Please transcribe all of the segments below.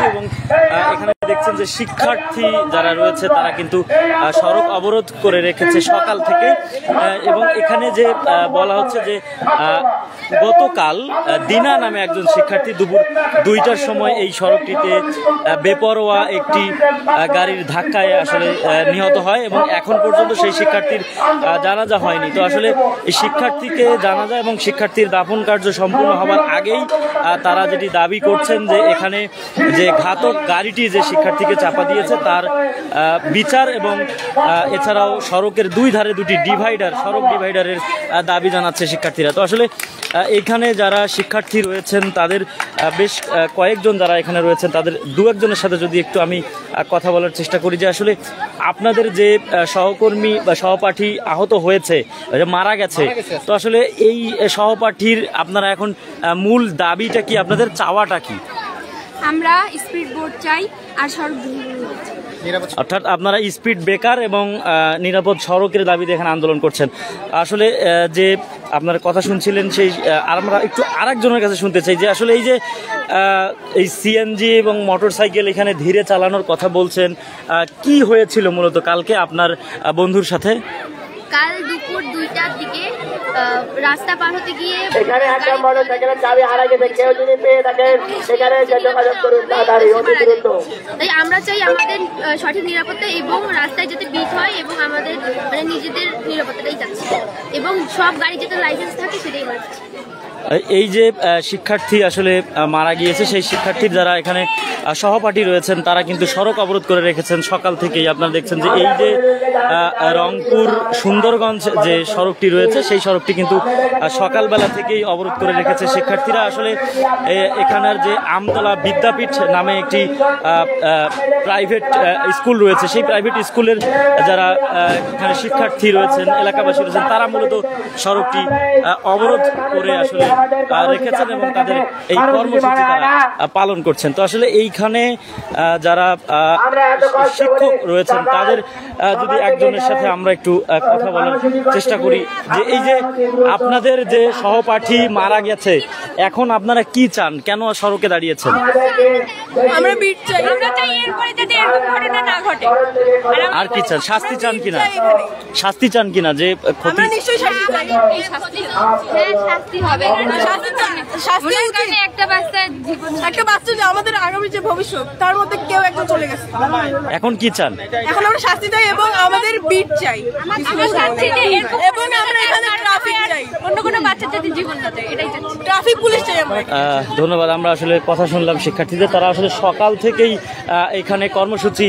এবং এখানে দেখছেন যে শিক্ষার্থী যারা রয়েছে তারা কিন্তু সড়ক অবরোধ করে রেখেছে সকাল থেকে। এবং এখানে যে বলা হচ্ছে যে গতকাল দিনা নামে একজন শিক্ষার্থী দুপুর 2টার সময় এই সড়কটিতে বেপরোয়া একটি গাড়ির ধাক্কায় আসলে নিহত হয় এবং এখন পর্যন্ত সেই শিক্ষার্থীর জানাজা হয়নি। তো আসলে এই শিক্ষার্থীকে জানাজা এবং শিক্ষার্থীর দাফন কার্য সম্পূর্ণ হওয়ার আগেই তারা যেটি দাবি করছেন যে এখানে যে ঘাতক গাড়িটি যে শিক্ষার্থীকে চাপা দিয়েছে তার বিচার এবং এছাড়াও সড়কের দুই ধারে দুটি সড়ক ডিভাইডারের দাবি জানাচ্ছে শিক্ষার্থীরা। তো আসলে এখানে যারা শিক্ষার্থী রয়েছেন তাদের বেশ কয়েকজন যারা এখানে রয়েছেন তাদের দু একজনের সাথে যদি একটু আমি কথা বলার চেষ্টা করি যে আসলে আপনাদের যে সহকর্মী বা সহপাঠী আহত হয়েছে, মারা গেছে, তো আসলে এই সহপাঠীর আপনারা এখন মূল দাবিটা কি, আপনাদের চাওয়াটা কি? আমরা স্পিড বোর্ড চাই আর সড়ক, অর্থাৎ আপনারা স্পিড ব্রেকার এবং নিরাপদ সড়কের দাবিতে এখানে আন্দোলন করছেন। আসলে যে আপনার কথা শুনছিলেন সেই আমরা একটু আরেকজনের কাছে শুনতে চাই যে আসলে এই যে এই সিএনজি এবং মোটরসাইকেল এখানে ধীরে চালানোর কথা বলছেন, কি হয়েছিল মূলত কালকে আপনার বন্ধুর সাথে? কাল দুপুর 2টার দিকে রাস্তা পার হতে গিয়ে এখানে একটা মোটরসাইকেলের চাবি হারিয়ে গেছে, কেউ যদি পেয়ে থাকেন সেখানে যোগাযোগ করুন তাড়াতাড়ি, অতি দ্রুত। তাই আমরা চাই আমাদের সঠিক নিরাপত্তা এবং রাস্তায় যাতে বিট হয় এবং আমাদের মানে নিজেদের নিরাপত্তাটাই চাচ্ছি এবং সব গাড়ি যাতে লাইসেন্স থাকে সেটাই বলছি। এই যে শিক্ষার্থী আসলে মারা গিয়েছে সেই শিক্ষার্থীর যারা এখানে সহপাঠী রয়েছেন তারা কিন্তু সড়ক অবরোধ করে রেখেছেন সকাল থেকেই। আপনারা দেখছেন যে এই যে রংপুর সুন্দরগঞ্জ যে সড়কটি রয়েছে সেই সড়কটি কিন্তু সকালবেলা থেকেই অবরোধ করে রেখেছে শিক্ষার্থীরা। আসলে এখানের যে আমতলা বিদ্যাপীঠ নামে একটি প্রাইভেট স্কুল রয়েছে সেই প্রাইভেট স্কুলের যারা এখানে শিক্ষার্থী রয়েছেন, এলাকাবাসী রয়েছেন, তারা মূলত সড়কটি অবরোধ করে আসলে রেখেছেন এবং তাদের এই কর্মসূচি তারা পালন করছেন। তো আসলে এইখানে যারা শিক্ষক রয়েছেন তাদের যদি একজনের সাথে আমরা একটু কথা বলার চেষ্টা করি যে এই যে আপনাদের যে সহপাঠী মারা গেছে এখন আপনারা কি চান, কেন সড়কে দাঁড়িয়েছেন? আমরা বিট চাই, আমরা চাই এরপরে যাতে এরকম ঘটনা না ঘটে। আর কি চান? শাস্তি চান কিনা? শাস্তি চান কিনা যে ক্ষতি? আমরা নিশ্চয়ই শাস্তি চাই। এই শাস্তি, হ্যাঁ শাস্তি হবে, শাস্তি চাই। শাস্তির কারণে একটা বাচ্চা যে আমাদের আগামী যে ভবিষ্যৎ তার মধ্যে কেউ একজন চলে গেছে। এখন কি চান? এখন আমরা শাস্তি চাই এবং আমাদের বিট চাই এবং আমরা এখানে ট্রাফিক চাই, অন্য কোনো বাচ্চা যাতে জীবন না যায় এটাই চাই, ট্রাফিক পুলিশ চাই আমরা। ধন্যবাদ। আমরা আসলে কথা শুনলাম শিক্ষার্থীদের, তারা আসলে সকাল থেকেই এখানে কর্মসূচি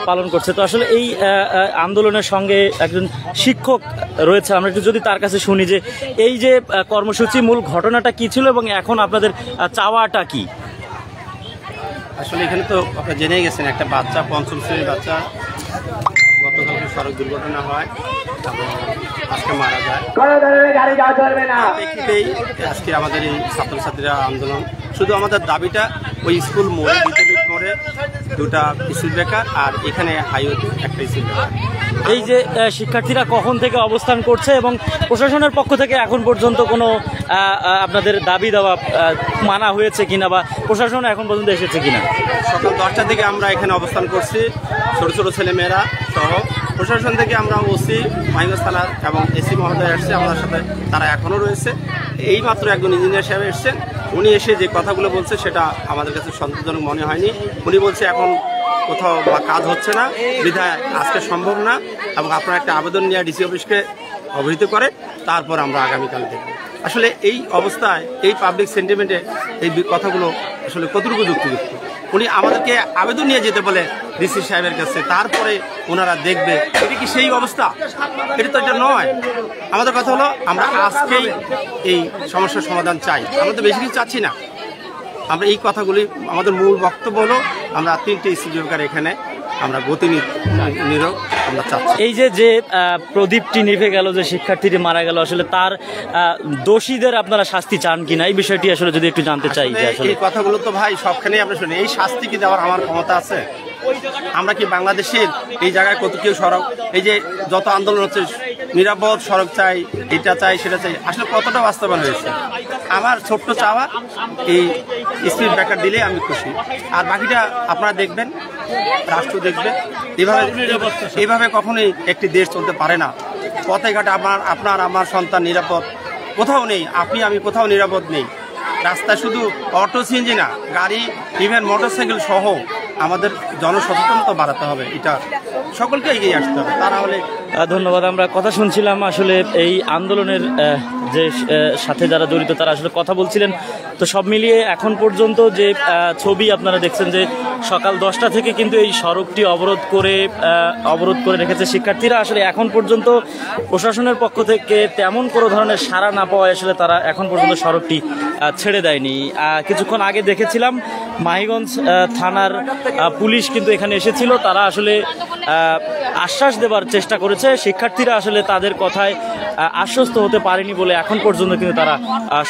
পালন করছে। তো আসলে এই আন্দোলনের সঙ্গে একজন শিক্ষক রয়েছে, আমরা একটু যদি তার কাছে শুনি যে এই যে কর্মসূচি মূল ঘটনাটা কি ছিল এবং এখন আপনাদের চাওয়াটা কি? আসলে এখানে তো আপনারা জেনেই গেছেন একটা বাচ্চা, 5ম শ্রেণীর বাচ্চা গতকালকে সড়ক দুর্ঘটনা হয় এবং আজকে মারা যায়। আজকে আমাদের এই ছাত্রছাত্রীরা আন্দোলন, শুধু আমাদের দাবিটা ওই স্কুল মোড়ে, বিদ্যাপীঠ মোড়ে 2টা স্পিড ব্রেকার আর এখানে হাইওয়ে একটা স্পিড ব্রেকার। এই যে শিক্ষার্থীরা কখন থেকে অবস্থান করছে এবং প্রশাসনের পক্ষ থেকে এখন পর্যন্ত কোনো আপনাদের দাবি দেওয়া মানা হয়েছে কিনা বা প্রশাসন এখন পর্যন্ত এসেছে কিনা? সকাল 10টার দিকে আমরা এখানে অবস্থান করছি, ছোট ছোট ছেলেমেয়েরা সহ। প্রশাসন থেকে আমরা ওসি, মাইনস থানা এবং এসি মহোদয় আসছে আমাদের সাথে, তারা এখনও রয়েছে। এইমাত্র একজন ইঞ্জিনিয়ার সাহেব এসছেন, উনি এসে যে কথাগুলো বলছে সেটা আমাদের কাছে সন্তোষজনক মনে হয়নি। উনি বলছে এখন কোথাও কাজ হচ্ছে না, বিধায় আজকে সম্ভব না এবং আপনারা একটা আবেদন নিয়ে ডিসি অফিসকে অবহিত করে তারপর আমরা আগামীকাল দেখব। আসলে এই অবস্থায় এই পাবলিক সেন্টিমেন্টে এই কথাগুলো আসলে কতটুকু যুক্তিযুক্ত? উনি আমাদেরকে আবেদন নিয়ে যেতে বলে ডিসি সাহেবের কাছে, তারপরে ওনারা দেখবে। এটা কি সেই অবস্থা? এটা তো এটা নয়। আমাদের কথা হলো আমরা আজকেই এই সমস্যার সমাধান চাই, আমরা তো বেশি কিছু চাচ্ছি না। আমরা এই কথাগুলি, আমাদের মূল বক্তব্য হলো আমরা 3টে স্পিড ব্রেকার এখানে আমরা গতি নিরোধ আমরা চাচ্ছি। এই যে প্রদীপটি নিভে গেল, যে শিক্ষার্থীটি মারা গেল, আসলে তার দোষীদের আপনারা শাস্তি চান কিনা এই বিষয়টি আসলে যদি একটু জানতে চাই। যে আসলে এই কথাগুলো তো ভাই সবখানেই আপনি শুনে, এই শাস্তি কি দেওয়ার আমার ক্ষমতা আছে? আমরা কি বাংলাদেশের এই জায়গায় কত কেউ সড়ক, এই যে যত আন্দোলন হচ্ছে নিরাপদ সড়ক চাই, এটা চাই সেটা চাই, আসলে কতটা বাস্তবায়ন হয়েছে? আমার ছোট্ট চাওয়া এই স্পিড ব্রেকার দিলে আমি খুশি। আর বাকিটা আপনারা দেখবেন, রাষ্ট্র দেখবে। এভাবে কখনোই একটি দেশ চলতে পারে না। পথে ঘাটে আপনার আমার সন্তান নিরাপদ কোথাও নেই, আমি কোথাও নিরাপদ নেই। রাস্তায় শুধু অটো সিএনজি না, গাড়ি ইভেন মোটরসাইকেল সহ আমাদের জনসচেতনতা বাড়াতে হবে, এটা সকলকে এগিয়ে আসতে হবে। তা না হলে ধন্যবাদ। আমরা কথা শুনছিলাম আসলে এই আন্দোলনের যে সাথে যারা জড়িত তারা আসলে কথা বলছিলেন। তো সব মিলিয়ে এখন পর্যন্ত যে ছবি আপনারা দেখছেন যে সকাল 10টা থেকে কিন্তু এই সড়কটি অবরোধ করে রেখেছে শিক্ষার্থীরা। আসলে এখন পর্যন্ত প্রশাসনের পক্ষ থেকে তেমন কোনো ধরনের সাড়া না পাওয়ায় আসলে তারা এখন পর্যন্ত সড়কটি ছেড়ে দেয়নি। কিছুক্ষণ আগে দেখেছিলাম মাহিগঞ্জ থানার পুলিশ কিন্তু এখানে এসেছিল। তারা আসলে আশ্বাস দেবার চেষ্টা করেছে। শিক্ষার্থীরা আসলে তাদের কথায় আশ্বস্ত হতে পারেনি বলে এখন পর্যন্ত কিন্তু তারা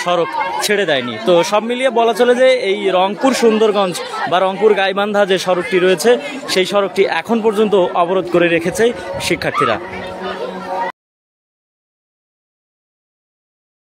সড়ক ছেড়ে দেয়নি। তো সব মিলিয়ে বলা চলে যে এই রংপুর সুন্দরগঞ্জ বা রংপুর গাইবান্ধা যে সড়কটি রয়েছে সেই সড়কটি এখন পর্যন্ত অবরোধ করে রেখেছে শিক্ষার্থীরা।